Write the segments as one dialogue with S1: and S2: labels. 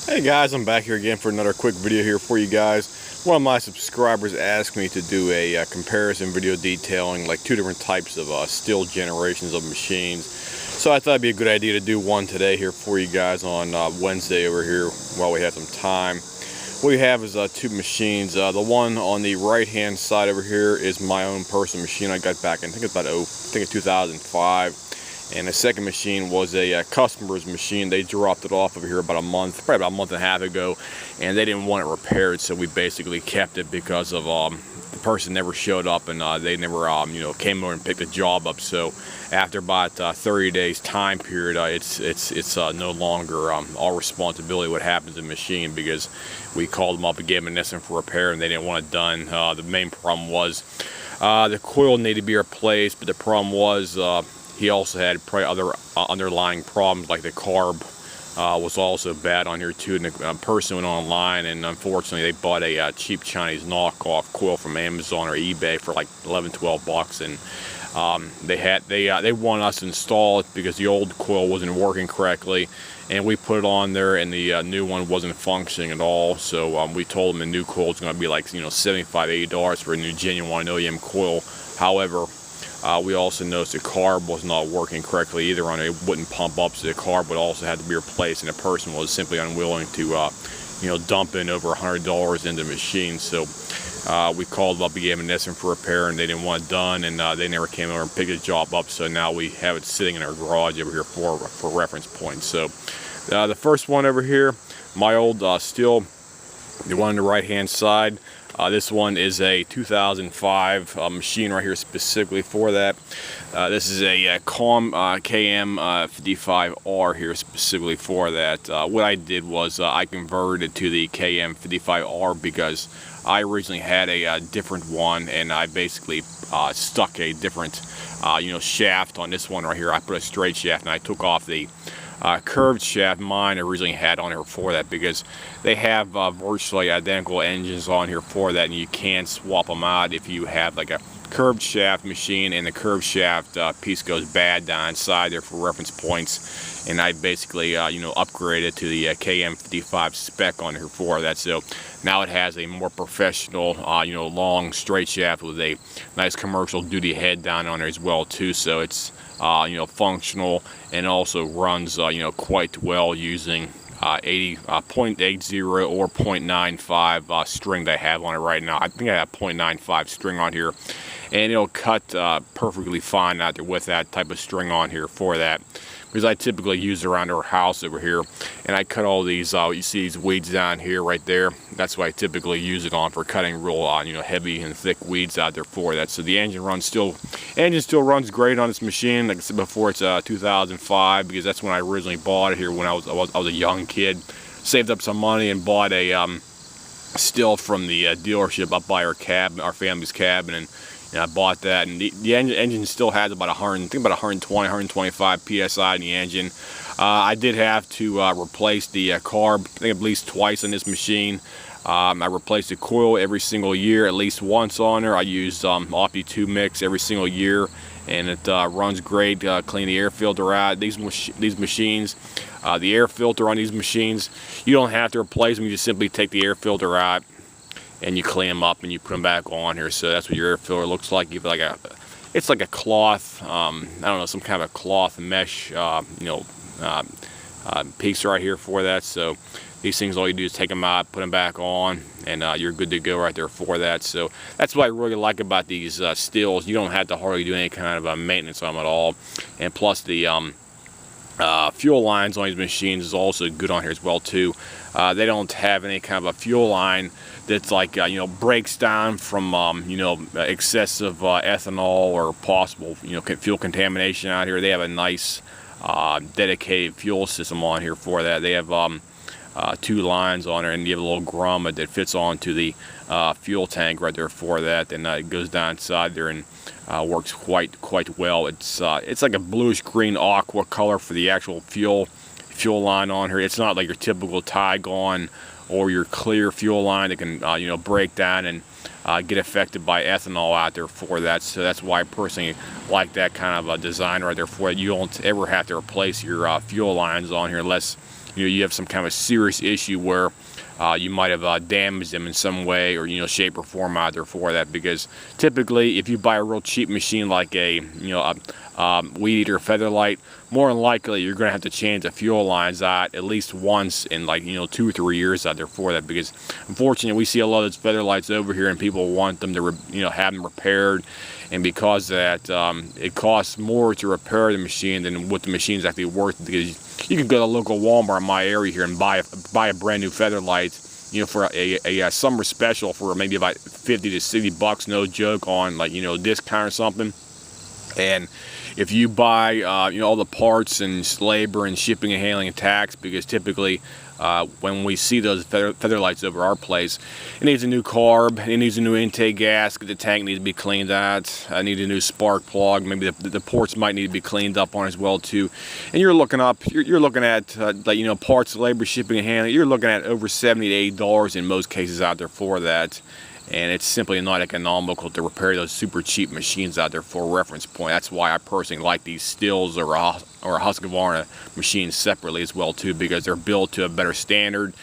S1: Hey guys, I'm back here again for another quick video here for you guys. One of my subscribers asked me to do a comparison video detailing like two different types of Stihl generations of machines. So I thought it'd be a good idea to do one today here for you guys on Wednesday over here while we have some time. What we have is two machines. The one on the right hand side over here is my own personal machine I got back in, I think it's about 2005. And the second machine was a customer's machine. They dropped it off over here about probably about a month and a half ago, and they didn't want it repaired, so we basically kept it because of the person never showed up, and they never came over and picked the job up. So after about 30 days time period, it's no longer our responsibility what happens to the machine, because we called them up and gave them an estimate for repair, and they didn't want it done. The main problem was the coil needed to be replaced, but the problem was he also had probably other underlying problems, like the carb was also bad on here too. And the person went online, and unfortunately they bought a cheap Chinese knockoff coil from Amazon or eBay for like 11-12 bucks, and they wanted us to install it because the old coil wasn't working correctly, and we put it on there and the new one wasn't functioning at all. So we told them the new coil is going to be like $75-80 for a new genuine OEM coil. However, we also noticed the carb was not working correctly either on it. It wouldn't pump up, so the carb would also have to be replaced, and the person was simply unwilling to dump in over $100 into the machine. So we called up, we gave them an estimate for repair, and they didn't want it done, and they never came over and picked the job up. So now we have it sitting in our garage over here for reference points. So the first one over here, my old Stihl, the one on the right hand side, this one is a 2005 machine right here specifically for that. This is a KM55R here specifically for that. What I did was I converted it to the KM55R because I originally had a different one, and I basically stuck a different shaft on this one right here. I put a straight shaft, and I took off the curved shaft mine originally had on here for that, because they have virtually identical engines on here for that, and you can swap them out if you have like a curved shaft machine and the curved shaft piece goes bad down inside there for reference points. And I basically upgraded to the KM55 spec on here for that. So now it has a more professional long straight shaft with a nice commercial duty head down on there as well too. So it's functional, and also runs quite well using 0.80 or 0.95 string that I have on it right now. I think I have 0.95 string on here, and it'll cut perfectly fine out there with that type of string on here for that, because I typically use it around our house over here, and I cut all these you see these weeds down here right there. That's what I typically use it on, for cutting real heavy and thick weeds out there for that. So the engine still runs great on this machine. Like I said before, it's 2005, because that's when I originally bought it here when I was a young kid. Saved up some money and bought a Stihl from the dealership up by our family's cabin, and I bought that, and the engine still has about 125 psi in the engine. I did have to replace the carb, I think at least twice on this machine. I replaced the coil every single year, at least once on there. I used Opti 2 mix every single year, and it runs great. Clean the air filter out. These machines, the air filter on these machines, you don't have to replace them. You just simply take the air filter out and you clean them up and you put them back on here. So that's what your air filter looks like. You have it's like a cloth, I don't know, some kind of a cloth mesh, piece right here for that. So these things, all you do is take them out, put them back on, and you're good to go right there for that. So that's what I really like about these Stihls. You don't have to hardly do any kind of maintenance on them at all. And plus the fuel lines on these machines is also good on here as well too. They don't have any kind of a fuel line that's like breaks down from excessive ethanol or possible fuel contamination out here. They have a nice dedicated fuel system on here for that. They have two lines on there, and you have a little grommet that fits onto the fuel tank right there for that, and it goes down inside there and works quite well. It's like a bluish green aqua color for the actual fuel line on here. It's not like your typical Tygon or your clear fuel line that can break down and get affected by ethanol out there for that. So that's why I personally like that kind of a design right there for it. You don't ever have to replace your fuel lines on here unless you have some kind of a serious issue where you might have damaged them in some way or shape or form out there for that. Because typically, if you buy a real cheap machine like a weed eater feather-lite, more than likely you're going to have to change the fuel lines out at least once in 2 or 3 years out there for that. Because unfortunately, we see a lot of those feather-lites over here, and people want them to have them repaired, and because of that, it costs more to repair the machine than what the machine's actually worth. Because you can go to a local Walmart in my area here and buy a brand new feather-lite, for a summer special for maybe about 50 to 60 bucks, no joke, on discount or something. And if you buy all the parts and labor and shipping and handling and tax, because typically when we see those feather-lites over our place, it needs a new carb, it needs a new intake gasket, the tank needs to be cleaned out, I need a new spark plug, maybe the ports might need to be cleaned up on as well too. And you're looking at parts, labor, shipping and handling, you're looking at over $70 to $80 in most cases out there for that. And it's simply not economical to repair those super cheap machines out there for a reference point. That's why I personally like these Stihls or Husqvarna machines separately as well too, because they're built to a better standard.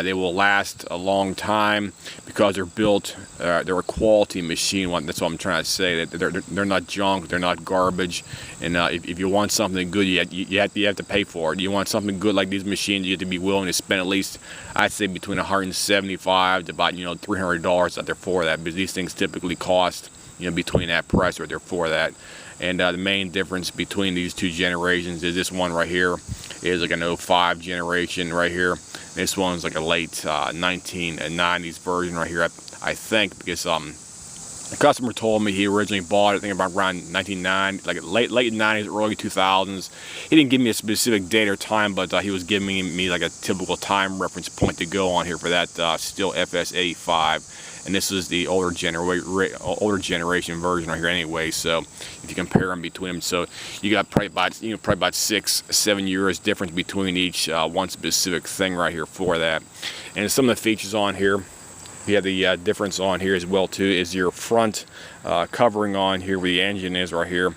S1: They will last a long time because they're built. They're a quality machine. That's what I'm trying to say. That they're not junk. They're not garbage. And if you want something good, you have to pay for it. You want something good like these machines, you have to be willing to spend at least, I'd say, between $175 to about $300 out there for that, because these things typically cost between that price right there for that. And the main difference between these two generations is this one right here is like an 05 generation right here. This one's like a late 1990s version right here, I think, because the customer told me he originally bought it, I think about around 1990, like late 90s, early 2000s. He didn't give me a specific date or time, but he was giving me like a typical time reference point to go on here for that Stihl FS85. And this is the older generation version right here anyway. So if you compare them between them, so you got probably about 6-7 years difference between each one specific thing right here for that. And some of the features on here, you have the difference on here as well too, is your front covering on here where the engine is right here.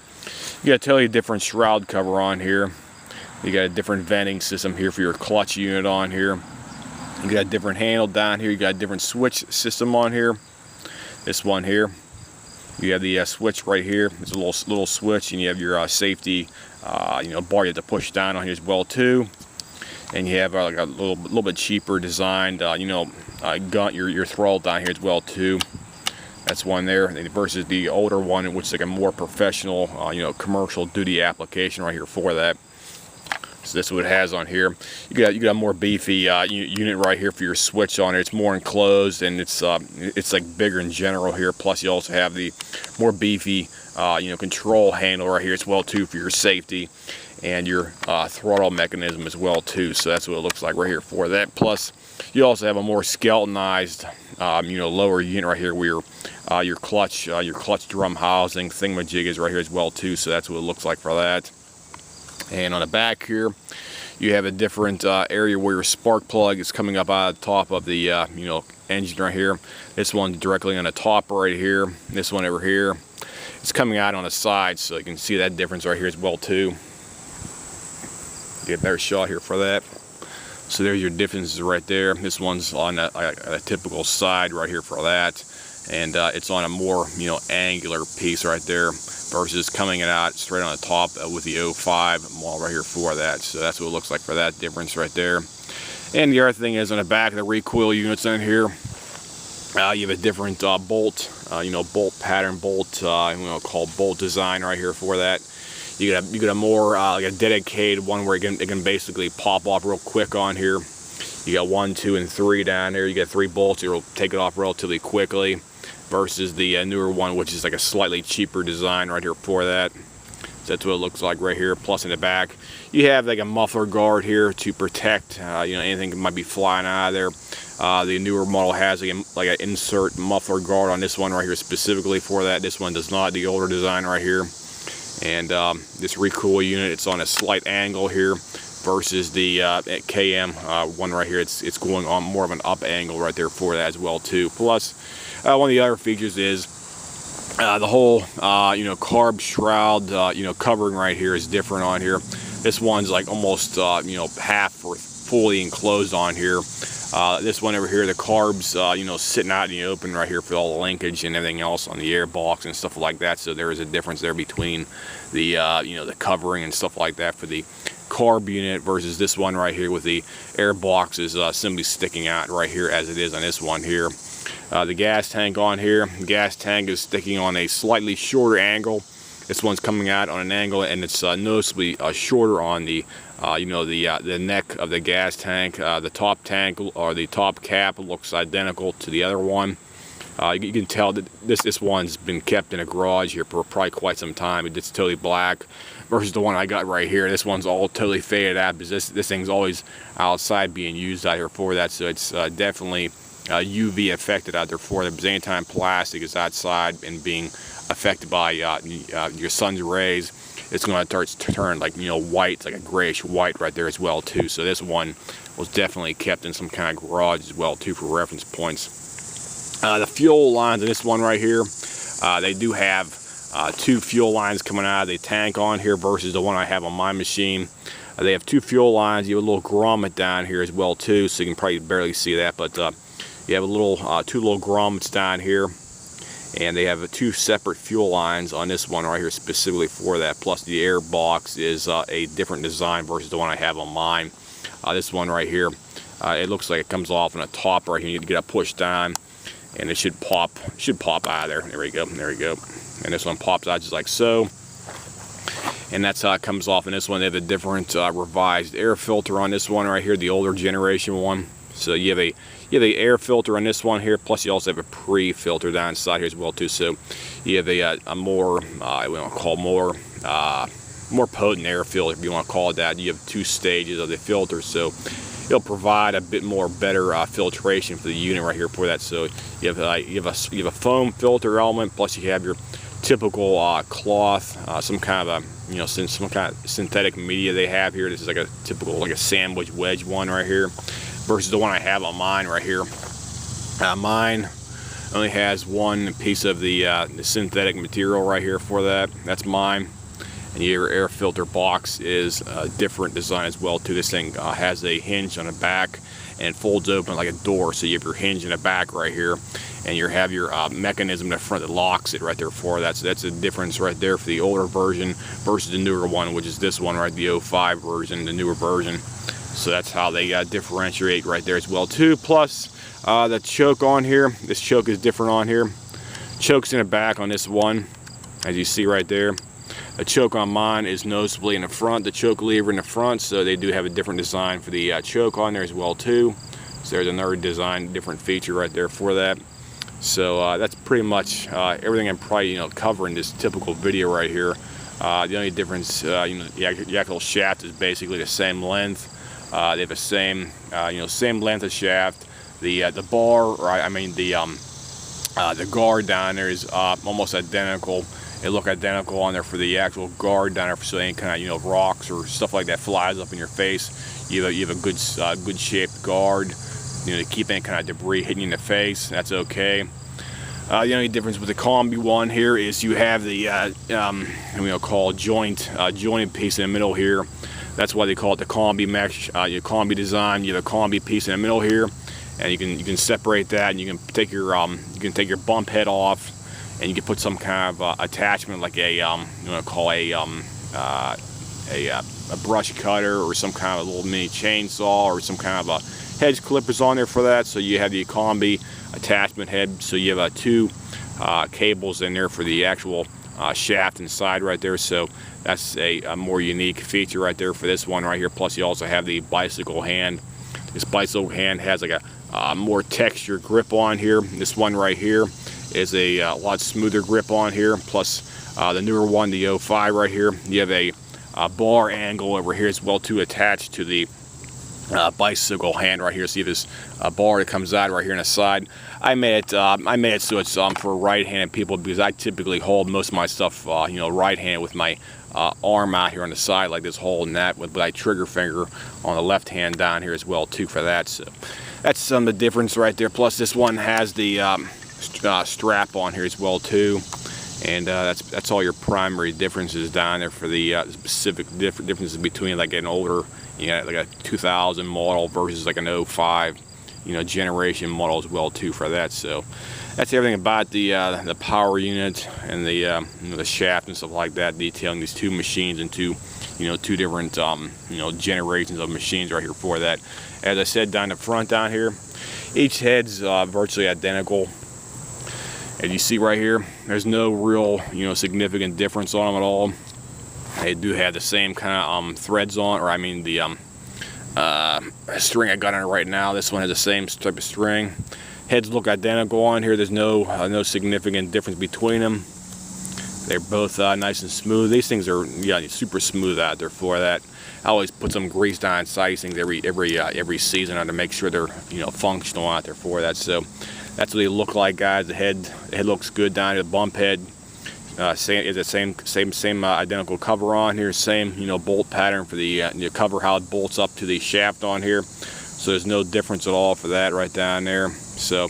S1: You got a totally different shroud cover on here. You got a different venting system here for your clutch unit on here. You got a different handle down here. You got a different switch system on here. This one here, you have the switch right here. It's a little switch, and you have your safety bar you have to push down on here as well too. And you have like a little bit cheaper designed gun, your throttle down here as well too. That's one there, versus the older one, which is like a more professional commercial duty application right here for that. So this is what it has on here. You got a more beefy unit right here for your switch on it. It's more enclosed, and it's like bigger in general here. Plus you also have the more beefy control handle right here as well too for your safety, and your throttle mechanism as well too. So that's what it looks like right here for that. Plus you also have a more skeletonized lower unit right here where your clutch drum housing thingamajig is right here as well too. So that's what it looks like for that. And on the back here, you have a different area where your spark plug is coming up out of the top of the engine right here. This one's directly on the top right here. This one over here, it's coming out on the side, so you can see that difference right here as well too. Get a better shot here for that. So there's your differences right there. This one's on a typical side right here for that, and it's on a more angular piece right there, versus coming out straight on the top with the 05 model right here for that. So that's what it looks like for that difference right there. And the other thing is on the back of the recoil units in here, you have a different bolt, bolt pattern, called bolt design right here for that. You got a more like a dedicated one where it can basically pop off real quick on here. You got 1, 2, and 3 down there. You got 3 bolts. It'll take it off relatively quickly, versus the newer one, which is like a slightly cheaper design right here for that. So that's what it looks like right here. Plus in the back, you have like a muffler guard here to protect anything that might be flying out of there. The newer model has like an insert muffler guard on this one right here specifically for that. This one does not. The older design right here. And this recoil unit, it's on a slight angle here, versus the KM one right here. It's going on more of an up angle right there for that as well too. Plus, one of the other features is the whole carb shroud covering right here is different on here. This one's like almost half or fully enclosed on here. This one over here, the carbs, you know, sitting out in the open right here for all the linkage and everything else on the air box and stuff like that. So there is a difference there between the, you know, the covering and stuff like that for the carb unit versus this one right here with the air box is simply sticking out right here as it is on this one here. The gas tank on here, the gas tank is sticking on a slightly shorter angle. This one's coming out on an angle, and it's noticeably shorter on the, you know, the neck of the gas tank. The top tank or the top cap looks identical to the other one. You can tell that this one's been kept in a garage here for probably quite some time. It's totally black versus the one I got right here. This one's all totally faded out because this thing's always outside being used out here for that. So it's definitely UV affected out there for it. Because anytime plastic is outside and being affected by your sun's rays, it's going to start to turn like, you know, white, like a grayish white right there as well too. So this one was definitely kept in some kind of garage as well too for reference points. The fuel lines in this one right here, they do have 2 fuel lines coming out of the tank on here versus the one I have on my machine. They have 2 fuel lines. You have a little grommet down here as well too, so you can probably barely see that, but you have a little 2 little grommets down here, and they have 2 separate fuel lines on this one right here specifically for that. Plus the air box is a different design versus the one I have on mine. This one right here, it looks like it comes off on the top right here. You need to get it pushed down, and it should pop out of there. There we go, there we go. And this one pops out just like so. And that's how it comes off in this one. They have a different revised air filter on this one right here, the older generation one. So you have a air filter on this one here, plus you also have a pre-filter down inside here as well too. So you have a more I want to call more potent air filter, if you want to call it that. You have 2 stages of the filter, so it'll provide a bit more better filtration for the unit right here for that. So you have a foam filter element, plus you have your typical cloth, some kind of a, you know, some kind of synthetic media they have here. This is like a typical, like a sandwich wedge one right here versus the one I have on mine right here. Mine only has 1 piece of the synthetic material right here for that. That's mine. And your air filter box is a different design as well too. This thing has a hinge on the back and folds open like a door. So you have your hinge in the back right here, and you have your mechanism in the front that locks it right there for that. So that's a difference right there for the older version versus the newer one, which is this one right, the 05 version, the newer version. So that's how they differentiate right there as well too. Plus the choke on here, this choke is different on here. Choke's in the back on this one, as you see right there. The choke on mine is noticeably in the front, the choke lever in the front, so they do have a different design for the choke on there as well too. So there's another design, different feature right there for that. So that's pretty much everything I'm probably, you know, covering this typical video right here. The only difference, you know, the actual shaft is basically the same length. They have the same, you know, same length of shaft. The bar, or I mean the guard down there is almost identical. They look identical on there for the actual guard down there, so any kind of, you know, rocks or stuff like that flies up in your face. You have a good shaped guard, you know, to keep any kind of debris hitting you in the face. That's okay. The only difference with the combi one here is you have the you know, called jointed piece in the middle here. That's why they call it the combi mesh, your combi design. You have a combi piece in the middle here, and you can separate that, and you can take your bump head off, and you can put some kind of attachment like a you want to call a brush cutter or some kind of a little mini chainsaw or some kind of a hedge clippers on there for that. So you have the combi attachment head. So you have 2 cables in there for the actual shaft inside right there. So that's a more unique feature right there for this one right here. Plus you also have the bicycle hand. This bicycle hand has like a more textured grip on here. This one right here is a lot smoother grip on here. Plus the newer one, the 05 right here, you have a bar angle over here as well too, attached to the bicycle hand right here. So you have this bar that comes out right here on the side. I made it so it's for right-handed people, because I typically hold most of my stuff you know, right-handed with my arm out here on the side like this, holding that with my trigger finger on the left hand down here as well too for that. So that's some of the difference right there. Plus this one has the strap on here as well too, And that's all your primary differences down there for the specific differences between like an older, like a 2000 model versus like an 05, generation model as well too for that. So that's everything about the power unit and the shaft and stuff like that, detailing these two machines into two different generations of machines right here for that. As I said, down the front down here, each head's virtually identical. As you see right here, there's no real significant difference on them at all. They do have the same kind of threads on, or I mean the string I got on it right now. This one has the same type of string. Heads look identical on here. There's no significant difference between them. They're both nice and smooth. These things are super smooth out there for that. I always put some grease down inside these things every season to make sure they're functional out there for that. So that's what they look like, guys. The head looks good down here. The bump head is the same identical cover on here. Same bolt pattern for the cover, how it bolts up to the shaft on here. So there's no difference at all for that right down there. So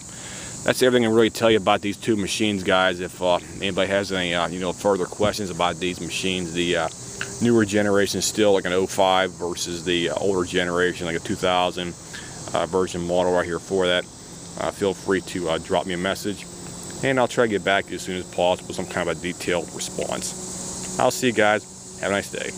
S1: that's everything I can really tell you about these two machines, guys. If anybody has any further questions about these machines, the newer generation is still like an 05 versus the older generation, like a 2000 version model right here for that. Feel free to drop me a message, and I'll try to get back to you as soon as possible with some kind of a detailed response. I'll see you guys. Have a nice day.